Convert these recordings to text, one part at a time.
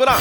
ko na.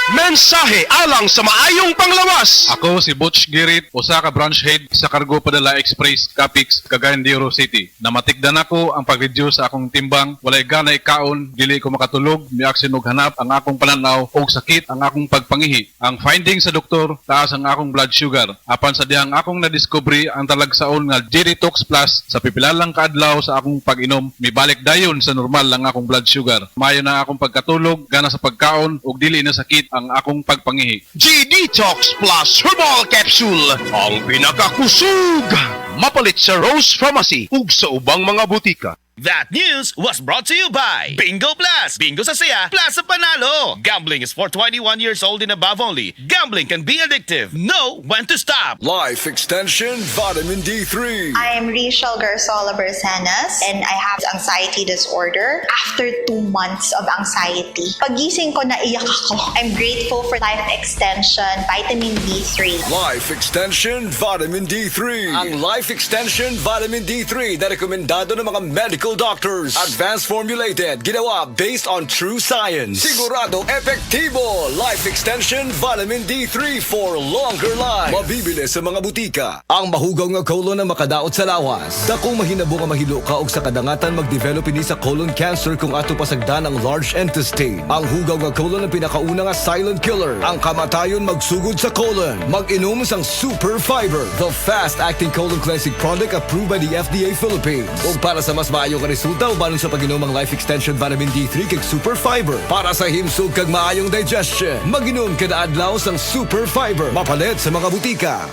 Mensahe alang sa maayong panglawas. Ako si Butch Girit, usa ka branch head sa Cargo Padala Express Capix, Cagayan de Oro City. Namatigdan ako ang pag-reduce sa akong timbang, walay ganay kaon, dili ko makatulog, miaksin og hanap ang akong pananaw og sakit ang akong pagpangihi. Ang finding sa doktor, taas ang akong blood sugar. Apan sa dihang akong nadiskubre ang talagsaon nga G-Detox Plus sa pipilalang kaadlaw sa akong pag-inom, mibalik dayon sa normal ang akong blood sugar. Mayo na akong pagkatulog, gana sa pagkaon ug dili na sakit ang akong pagpangihi. G-Detox Plus Herbal Capsule, ang pinakakusog. Mapalit sa Rose Pharmacy ug sa ubang mga butika. That news was brought to you by Bingo Plus. Bingo sa saya, plus sa panalo. Gambling is for 21 years old and above only. Gambling can be addictive. Know when to stop. Life Extension Vitamin D3. I am Rachel Garzola Bersanas and I have anxiety disorder. After 2 months of anxiety, pagising ko naiyak ako. I'm grateful for Life Extension Vitamin D3. Life Extension Vitamin D3. Ang Life Extension Vitamin D3 na rekomendado ng mga medical doctors. Advanced formulated, ginawa based on true science. Sigurado epektibo. Life Extension Vitamin D3 for longer life. Mabibili sa mga butika. Ang mahugaw nga colon na makadaot sa lawas. Dako mahinabo nga mahilo ka og sa kadangatan magdevelop ini sa colon cancer kung ato pasagdan ang large intestine. Ang hugaw nga colon ang pinakauna nga silent killer. Ang kamatayon magsugod sa colon. Mag-inom sang Super Fiber, the fast-acting colon cleansing product approved by the FDA Philippines. Ug para sa mas maayo nga resulta ubanon sa pag-inom ang Life Extension Vitamin D3 kag Super Fiber para sa himsog kag maayong digestion. Mag-inom kada adlaw sang Super Fiber. Mapalit sa mga butika.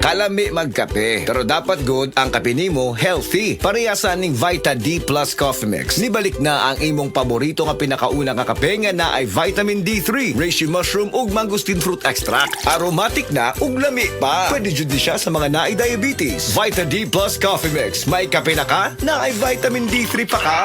Kalami magkape, pero dapat good ang kape nimo healthy. Parehasan ning Vita D Plus Coffee Mix. Nibalik na ang imong paborito nga pinakauna nga kape nga na ay vitamin D3, reishi mushroom ug mangosteen fruit extract. Aromatic na ug lami pa. Pwede jud ni siya sa mga naay diabetes. Vita D Plus Coffee Mix. May kape na ka, na ay vitamin D3 pa ka.